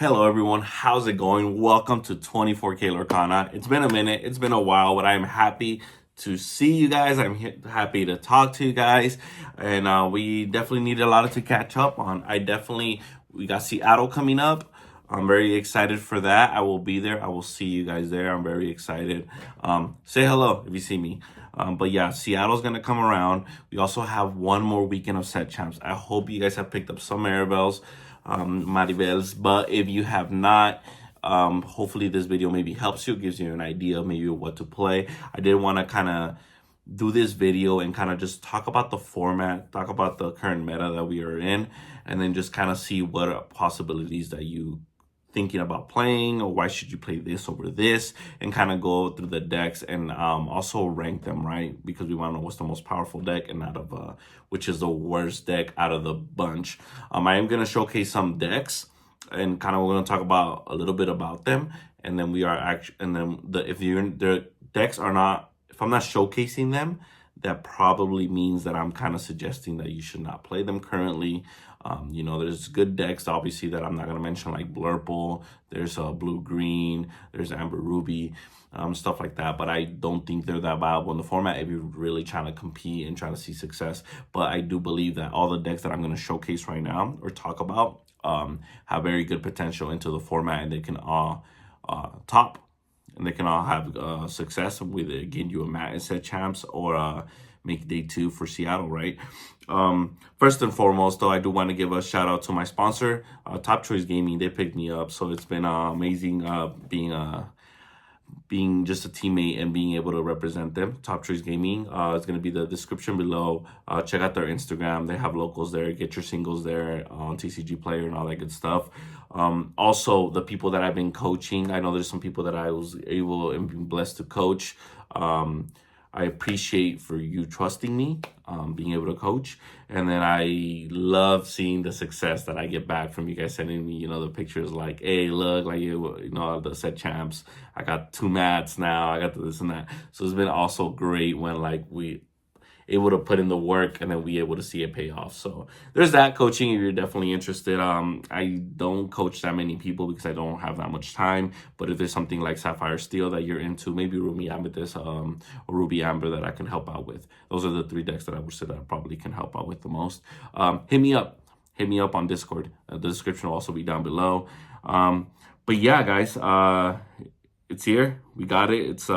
Hello everyone, how's it going? Welcome to 24K Lorcana. It's been a minute, it's been a while, but I'm happy to see you guys. I'm happy to talk to you guys, and we definitely need a lot to catch up on. We got Seattle coming up. I'm very excited for that. I will be there. I will see you guys there. I'm very excited. Say hello if you see me. But yeah, Seattle's gonna come around. We also have one more weekend of set champs. I hope you guys have picked up some Maribels, Maribels. But if you have not, hopefully this video maybe helps you, gives you an idea maybe what to play. I did want to kind of do this video and kind of just talk about the format, talk about the current meta that we are in, and then just kind of see what possibilities that you thinking about playing, or why should you play this over this, and kind of go through the decks and also rank them, right? Because we want to know what's the most powerful deck and out of which is the worst deck out of the bunch. I am going to showcase some decks and kind of we're going to talk about a little bit about them, and then the decks are not, if I'm not showcasing them, that probably means that I'm kind of suggesting that you should not play them currently. There's good decks, obviously, that I'm not going to mention, like Blurple, there's Blue-Green, there's Amber Ruby, stuff like that. But I don't think they're that viable in the format if you're really trying to compete and trying to see success. But I do believe that all the decks that I'm going to showcase right now or talk about have very good potential into the format, and they can all top. And they can all have success with it, getting you a mat and set champs, or make day 2 for Seattle, right? First and foremost, though, I do want to give a shout out to my sponsor, Top Choice Gaming. They picked me up, so it's been amazing being just a teammate and being able to represent them. Top Choice Gaming, it's going to be the description below. Check out their Instagram. They have locals there. Get your singles there on TCG Player and all that good stuff. Also, the people that I've been coaching, I know there's some people that I was able and been blessed to coach. I appreciate for you trusting me, being able to coach. And then I love seeing the success that I get back from you guys sending me, the pictures like, hey, look, like, the set champs. I got 2 mats now. I got this and that. So it's been also great when, like, we able to put in the work and then we able to see it pay off. So there's that. Coaching, if you're definitely interested. I don't coach that many people because I don't have that much time, but if there's something like Sapphire Steel that you're into, maybe Ruby Amethyst, or Ruby Amber that I can help out with, those are the 3 decks that I would say that I probably can help out with the most. Hit me up on Discord. The description will also be down below. But yeah, guys, it's here. We got it. It's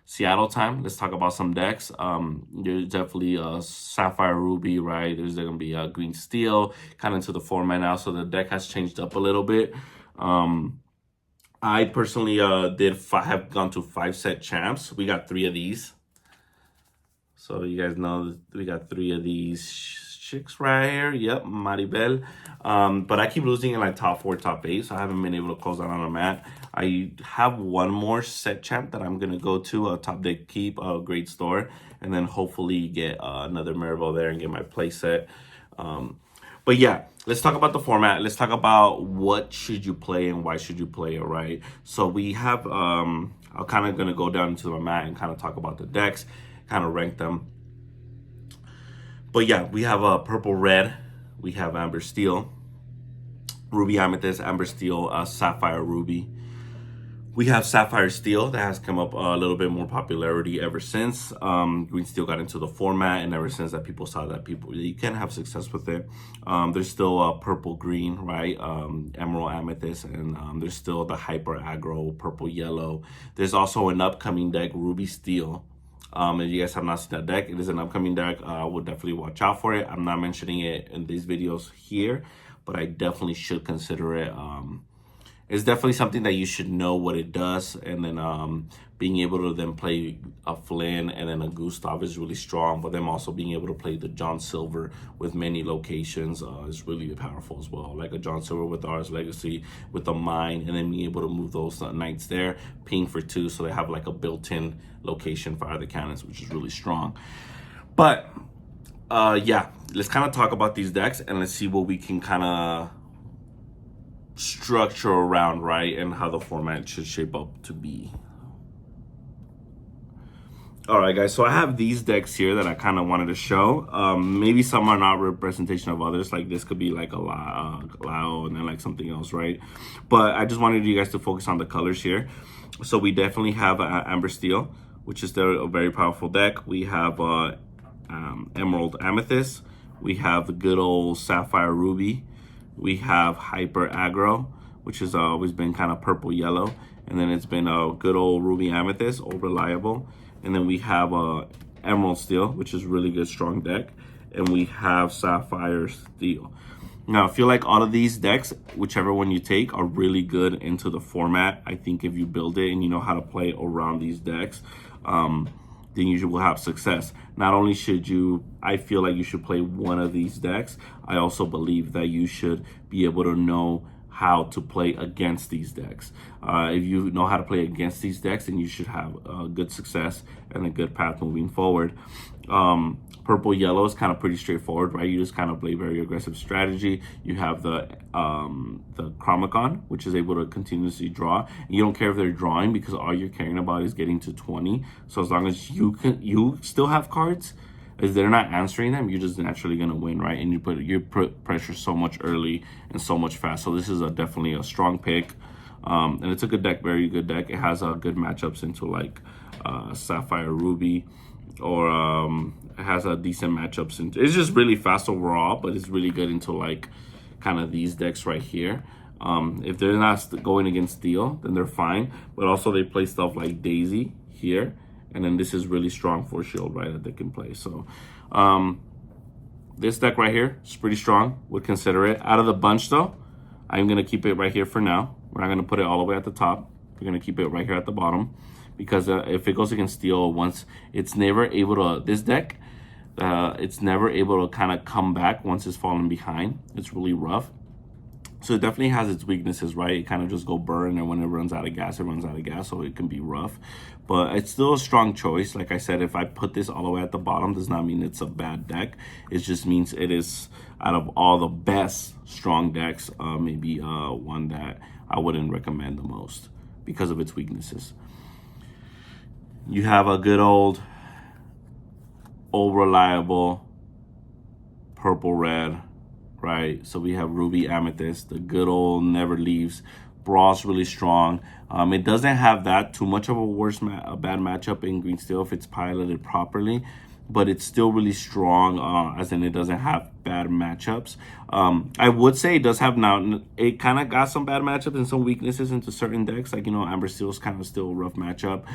Seattle time. Let's talk about some decks. There's definitely Sapphire Ruby, right? There's going to be Green Steel, kind of into the format now, so the deck has changed up a little bit. I personally have gone to 5 set champs. We got 3 of these. So you guys know we got 3 of these chicks right here. Yep, Maribel. But I keep losing in like top 4, top 8, so I haven't been able to close out on a mat. I have one more set champ that I'm gonna go to a top deck keep, a great store, and then hopefully get another Maribel there and get my play set. But yeah, let's talk about the format. Let's talk about what should you play and why should you play it, right? So we have I'm kind of gonna go down into my mat and kind of talk about the decks, kind of rank them. But yeah, we have Purple Red, we have Amber Steel, Ruby Amethyst, Amber Steel, Sapphire Ruby. We have Sapphire Steel that has come up a little bit more popularity ever since Green Steel got into the format, and ever since that people saw that you can have success with it. There's still Purple Green, right? Emerald Amethyst, and there's still the Hyper Aggro Purple Yellow. There's also an upcoming deck, Ruby Steel. If you guys have not seen that deck, it is an upcoming deck. I would definitely watch out for it. I'm not mentioning it in these videos here, but I definitely should consider it. It's definitely something that you should know what it does, and then being able to then play a Flynn and then a Gustav is really strong, but then also being able to play the John Silver with many locations is really powerful as well. Like a John Silver with Ars Legacy, with the Mine, and then being able to move those knights there, ping for 2, so they have like a built-in location for other cannons, which is really strong. But yeah, let's kind of talk about these decks and let's see what we can kind of structure around, right, and how the format should shape up to be. All right, guys. So I have these decks here that I kind of wanted to show. Maybe some are not representation of others. Like this could be like a Lao and then like something else, right? But I just wanted you guys to focus on the colors here. So we definitely have Amber Steel, which is a very powerful deck. We have Emerald Amethyst. We have the good old Sapphire Ruby. We have Hyper Aggro, which has always been kind of purple yellow. And then it's been a good old Ruby Amethyst, old reliable. And then we have Emerald Steel, which is really good, strong deck. And we have Sapphire Steel. Now, I feel like all of these decks, whichever one you take, are really good into the format. I think if you build it and you know how to play around these decks, then you will have success. Not only should you, I feel like you should play one of these decks, I also believe that you should be able to know how to play against these decks. If you know how to play against these decks, then you should have good success and a good path moving forward. Purple yellow is kind of pretty straightforward, right? You just kind of play very aggressive strategy. You have the Chromicon, which is able to continuously draw. And you don't care if they're drawing because all you're caring about is getting to 20. So as long as you still have cards, if they're not answering them, you're just naturally gonna win, right? And you put pressure so much early and so much fast. So this is definitely a strong pick, and it's a good deck, very good deck. It has good matchups into like Sapphire Ruby, or it has a decent matchups into. It's just really fast overall, but it's really good into like kind of these decks right here. If they're not going against Steel, then they're fine. But also they play stuff like Daisy here. And then this is really strong for shield, right, that they can play. So this deck right here is pretty strong. Would consider it. Out of the bunch, though, I'm going to keep it right here for now. We're not going to put it all the way at the top. We're going to keep it right here at the bottom. Because if it goes against Steel once, it's never able to, this deck, it's never able to kind of come back once it's fallen behind. It's really rough. So it definitely has its weaknesses, right? It kind of just go burn, and when it runs out of gas, it runs out of gas, so it can be rough. But it's still a strong choice. Like I said, if I put this all the way at the bottom, does not mean it's a bad deck. It just means it is, out of all the best strong decks, maybe one that I wouldn't recommend the most because of its weaknesses. You have a good old reliable purple-red, right? So we have Ruby Amethyst, the good old never leaves. Brawl's really strong. It doesn't have that too much of a bad matchup in Green Steel if it's piloted properly, but it's still really strong, as in it doesn't have bad matchups. I would say it does have now, it kind of got some bad matchups and some weaknesses into certain decks, like, you know, Amber Steel's kind of still a rough matchup.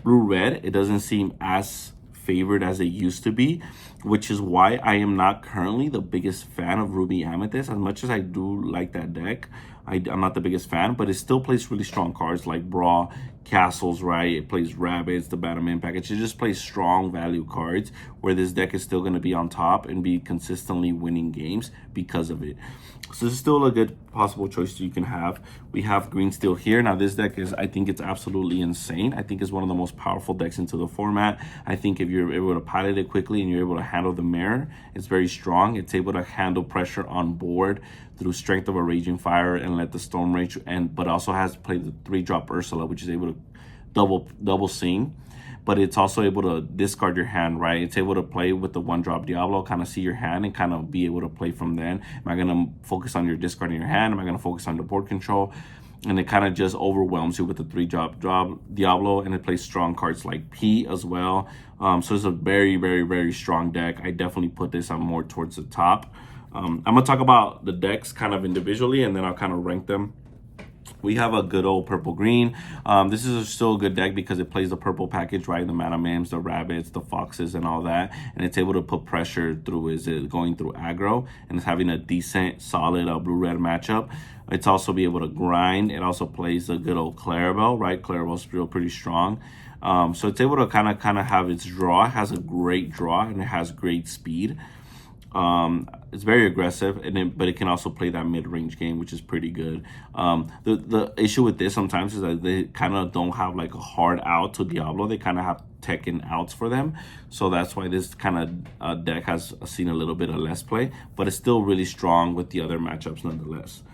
Blue-Red, it doesn't seem as favored as it used to be, which is why I am not currently the biggest fan of Ruby Amethyst. As much as I do like that deck, I'm not the biggest fan, but it still plays really strong cards like Brawl, Castles, right? It plays Rabbits, the Batman package. It just plays strong value cards where this deck is still going to be on top and be consistently winning games because of it. So this is still a good possible choice you can have. We have Green Steel here. Now this deck is, I think it's absolutely insane. I think it's one of the most powerful decks into the format. I think if you're able to pilot it quickly and you're able to handle the mirror, it's very strong. It's able to handle pressure on board through Strength of a Raging Fire and let the Storm Rage, but also has to play the 3-drop Ursula, which is able to double sing. But it's also able to discard your hand, right? It's able to play with the 1-drop Diablo, kind of see your hand and kind of be able to play from then. Am I going to focus on your discarding your hand? Am I going to focus on the board control? And it kind of just overwhelms you with the 3-drop Diablo, and it plays strong cards like P as well. So it's a very, very, very strong deck. I definitely put this on more towards the top. I'm going to talk about the decks kind of individually, and then I'll kind of rank them. We have a good old purple-green. This is still a good deck because it plays the purple package, right? The Mana Mims, the Rabbits, the Foxes, and all that. And it's able to put pressure through, going through aggro, and it's having a decent, solid blue-red matchup. It's also be able to grind. It also plays the good old Clarabelle, right? Clarabelle's still pretty strong. So it's able to kind of have its draw. It has a great draw, and it has great speed. It's very aggressive, but it can also play that mid-range game, which is pretty good. The issue with this sometimes is that they kind of don't have like a hard out to Diablo. They kind of have Tekken outs for them, so that's why this kind of deck has seen a little bit of less play, but it's still really strong with the other matchups nonetheless.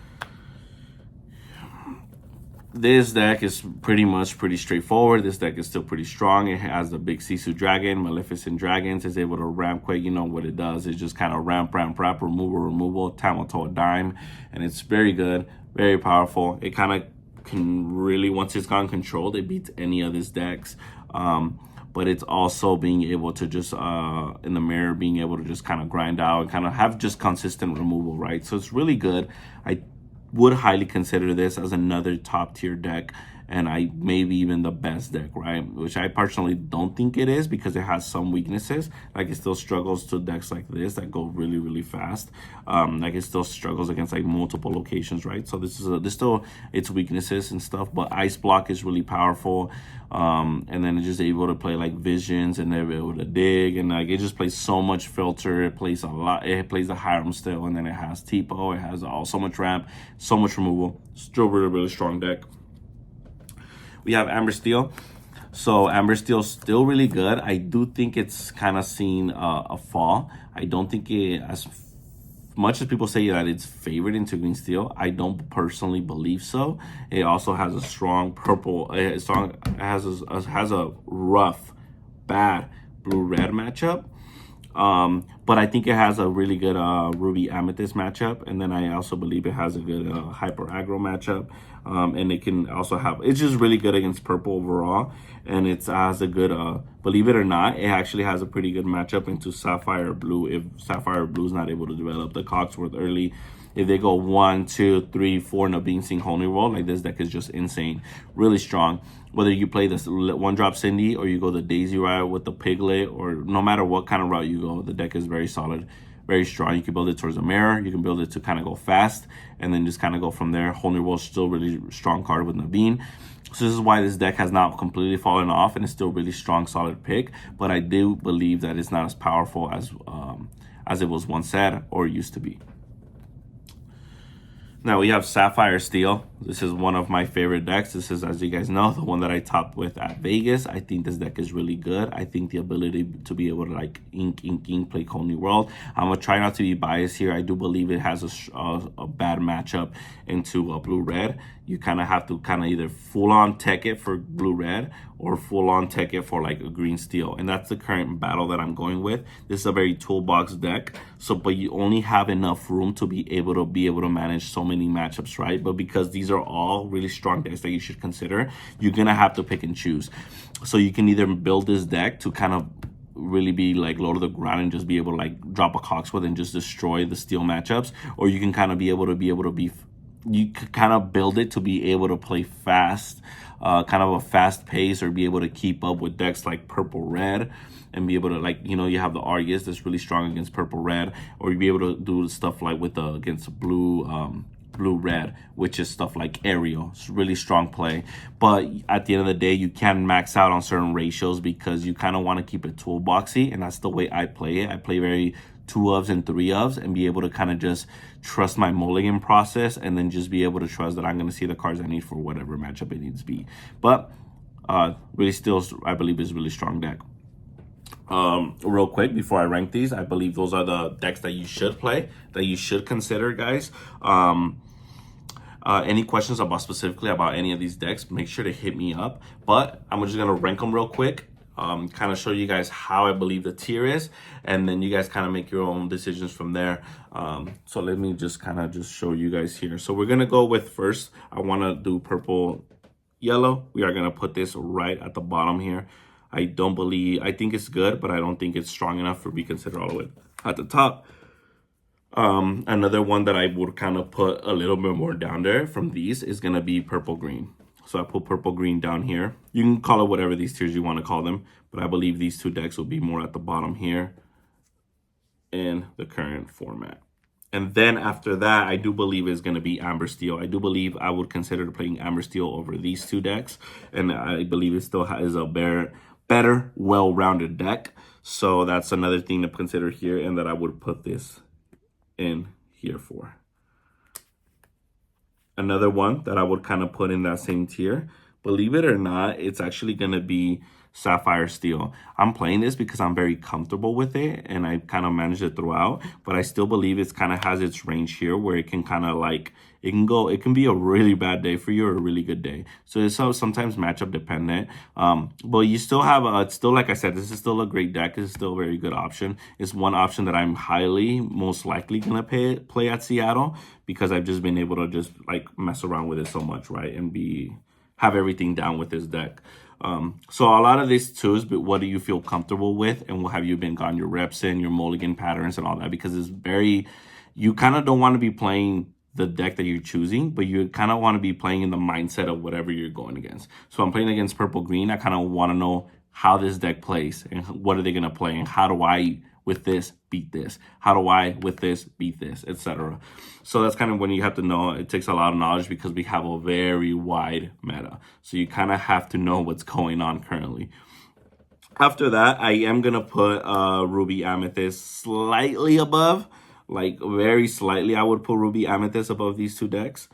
this deck is pretty straightforward. This deck is still pretty strong. It has the big Sisu Dragon, Maleficent Dragons. It's able to ramp quick. You know what it does. It's just kind of ramp, removal, Tamato a dime. And it's very good, very powerful. It kind of can really, once it's gone controlled, it beats any of these decks. But it's also being able to just, in the mirror, being able to just kind of grind out and kind of have just consistent removal, right? So it's really good. I would highly consider this as another top tier deck, and maybe even the best deck, right? Which I personally don't think it is, because it has some weaknesses. Like, it still struggles to decks like this that go really, really fast. Like, it still struggles against like multiple locations, right? So this still its weaknesses and stuff. But Ice Block is really powerful, and then it's just able to play like Visions, and they're able to dig, and like it just plays so much filter. It plays a lot. It plays the Hiram still, and then it has Tipo. It has so much ramp, so much removal. Still really, really strong deck. We have Amber Steel. So Amber Steel's still really good. I do think it's kind of seen a fall. I don't think it, as much as people say that it's favored into Green Steel, I don't personally believe so. It also has a strong purple, it has a rough, bad blue-red matchup. But I think it has a really good Ruby Amethyst matchup, and then I also believe it has a good Hyper Aggro matchup, and it can also have, it's just really good against purple overall, and it has a good, believe it or not, it actually has a pretty good matchup into Sapphire Blue if Sapphire Blue is not able to develop the Cogsworth early. If they go 1, 2, 3, 4 in a Being Sing Holy Roll, like this deck is just insane, really strong. Whether you play this one drop Cindy or you go the Daisy route with the Piglet, or no matter what kind of route you go, the deck is very solid, very strong. You can build it towards a mirror. You can build it to kind of go fast, and then just kind of go from there. Holy Roll is still really strong card with Naveen. So this is why this deck has not completely fallen off, and it's still really strong, solid pick. But I do believe that it's not as powerful as it was once said or used to be. Now we have Sapphire Steel. This is one of my favorite decks. This is, as you guys know, the one that I topped with at Vegas. I think this deck is really good. I think the ability to be able to like ink, play Cold New World. I'm going to try not to be biased here. I do believe it has a bad matchup into a blue-red. You kind of have to either full-on tech it for blue-red or full-on tech it for like a green steel. And that's the current battle that I'm going with. This is a very toolbox deck. So, but you only have enough room to be able to manage so many matchups, right? But because these are all really strong decks that you should consider, you're going to have to pick and choose. So you can either build this deck to kind of really be like low to the ground and just be able to like drop a Cogsworth and just destroy the steel matchups, or you can kind of you could kind of build it to be able to play fast, kind of a fast pace, or be able to keep up with decks like purple red, and be able to, like, you know, you have the Argus that's really strong against purple red, or you be able to do stuff like with against blue red, which is stuff like Ariel. It's really strong play. But at the end of the day, you can max out on certain ratios because you kind of want to keep it toolboxy, and that's the way I play it. I play very 2-ofs and 3-ofs and be able to kind of just trust my mulligan process, and then just be able to trust that I'm going to see the cards I need for whatever matchup it needs to be. But really still, I believe, is a really strong deck. Real quick before I rank these, I believe those are the decks that you should play, that you should consider, guys. Any questions specifically about any of these decks, make sure to hit me up. But I'm just going to rank them real quick. Kind of show you guys how I believe the tier is, and then you guys kind of make your own decisions from there. So let me just kind of just show you guys here. So we're going to go with, first, I want to do purple yellow. We are going to put this right at the bottom here. I think it's good, but I don't think it's strong enough for be considered all the way at the top. Another one that I would kind of put a little bit more down there from these is going to be purple green. So I put purple green down here. You can call it whatever these tiers you want to call them, but I believe these two decks will be more at the bottom here in the current format. And then after that, I do believe it's going to be Amber Steel. I do believe I would consider playing Amber Steel over these two decks, and I believe it still is a better, well-rounded deck. So that's another thing to consider here, and that I would put this in here for. Another one that I would kind of put in that same tier, believe it or not, it's actually going to be Sapphire Steel. I'm playing this because I'm very comfortable with it and I kind of managed it throughout, but I still believe it's kind of has its range here where it can kind of like, it can be a really bad day for you or a really good day. So it's sometimes matchup dependent. But you still have, it's still, like I said, this is still a great deck. This is still a very good option. It's one option that I'm most likely going to play at Seattle because I've just been able to just like mess around with it so much, right? And have everything down with this deck. So a lot of these twos, but what do you feel comfortable with, and what have you been gotten your reps in, your mulligan patterns and all that? Because it's very, you kind of don't want to be playing the deck that you're choosing, but you kind of want to be playing in the mindset of whatever you're going against. So I'm playing against purple green. I kind of want to know how this deck plays and what are they going to play and how do I with this beat this, how do I with this beat this, etc. So that's kind of when you have to know. It takes a lot of knowledge because we have a very wide meta, so you kind of have to know what's going on currently. After that, I am gonna put Ruby Amethyst slightly above, like very slightly. I would put Ruby Amethyst above these two decks.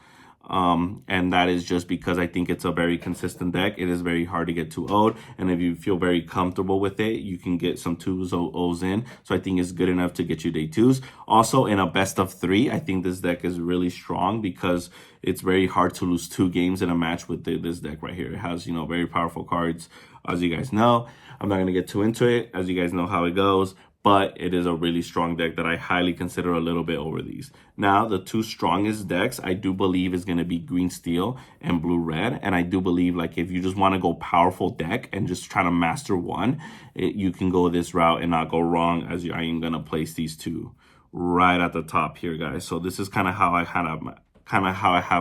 And that is just because I think it's a very consistent deck. It is very hard to get 2-0'd, and if you feel very comfortable with it, you can get some 2-0s in. So I think it's good enough to get you day 2s. Also, in a best of 3, I think this deck is really strong because it's very hard to lose 2 games in a match with this deck right here. It has, you know, very powerful cards, as you guys know. I'm not going to get too into it, as you guys know how it goes. But it is a really strong deck that I highly consider a little bit over these. Now, the 2 strongest decks I do believe is going to be Green Steel and Blue Red. And I do believe, like, if you just want to go powerful deck and just try to master one, you can go this route and not go wrong, as I am going to place these 2 right at the top here, guys. So this is kind of how I have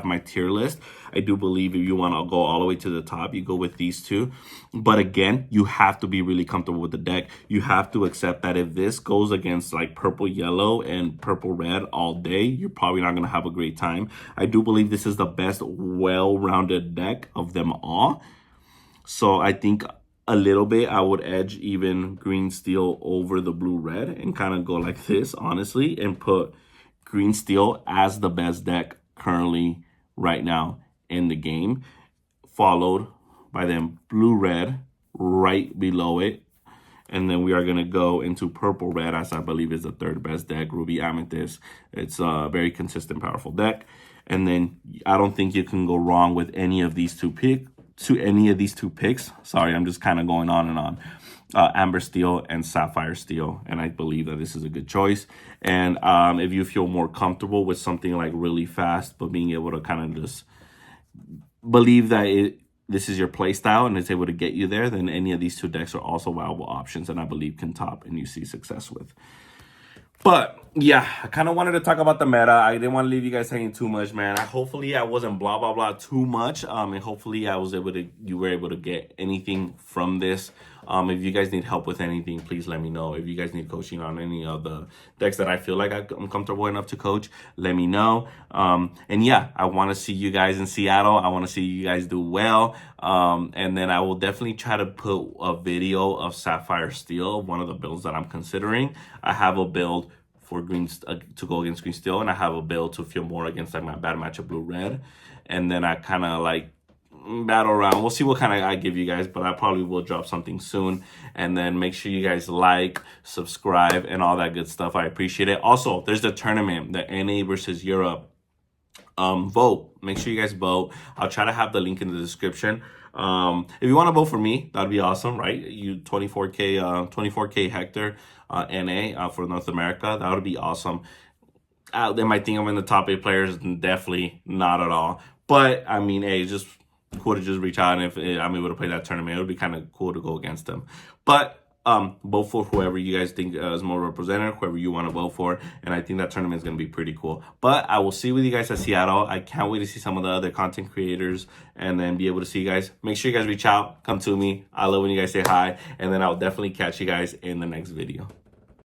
my tier list. I do believe if you want to go all the way to the top, you go with these 2. But again, you have to be really comfortable with the deck. You have to accept that if this goes against like purple yellow and purple red all day, you're probably not going to have a great time. I do believe this is the best well-rounded deck of them all. So I think a little bit I would edge even Green Steel over the Blue Red and kind of go like this, honestly, and put Green Steel as the best deck currently right now in the game, followed by then Blue Red right below it, and then we are going to go into Purple Red, as I believe is the 3rd best deck, Ruby Amethyst. It's a very consistent, powerful deck. And then I don't think you can go wrong with any of these two picks. Sorry, I'm just kind of going on and on. Amber Steel and Sapphire Steel, and I believe that this is a good choice. And if you feel more comfortable with something like really fast, but being able to kind of just believe that this is your play style and it's able to get you there, then any of these 2 decks are also viable options and I believe can top and you see success with. But yeah, I kind of wanted to talk about the meta. I didn't want to leave you guys hanging too much, man. Hopefully I wasn't blah blah blah too much, and hopefully you were able to get anything from this. If you guys need help with anything, please let me know. If you guys need coaching on any of the decks that I feel like I'm comfortable enough to coach, let me know. And yeah, I want to see you guys in Seattle. I want to see you guys do well. And then I will definitely try to put a video of Sapphire Steel, one of the builds that I'm considering. I have a build for green to go against Green Steel, and I have a build to feel more against like my bad matchup Blue Red. And then I kind of like battle around. We'll see what kind of I give you guys, but I probably will drop something soon. And then make sure you guys like, subscribe, and all that good stuff. I appreciate it. Also, there's the tournament, the NA versus Europe. Vote. Make sure you guys vote. I'll try to have the link in the description. If you want to vote for me, that'd be awesome, right? You 24K Hector NA for North America. That would be awesome. They might think I'm in the top 8 players. Definitely not at all. But I mean, hey, just cool to just reach out, and if I'm able to play that tournament, it would be kind of cool to go against them. But vote for whoever you guys think is more representative, whoever you want to vote for, and I think that tournament is going to be pretty cool. But I will see with you guys at Seattle. I can't wait to see some of the other content creators and then be able to see you guys. Make sure you guys reach out, come to me. I love when you guys say hi, and then I'll definitely catch you guys in the next video.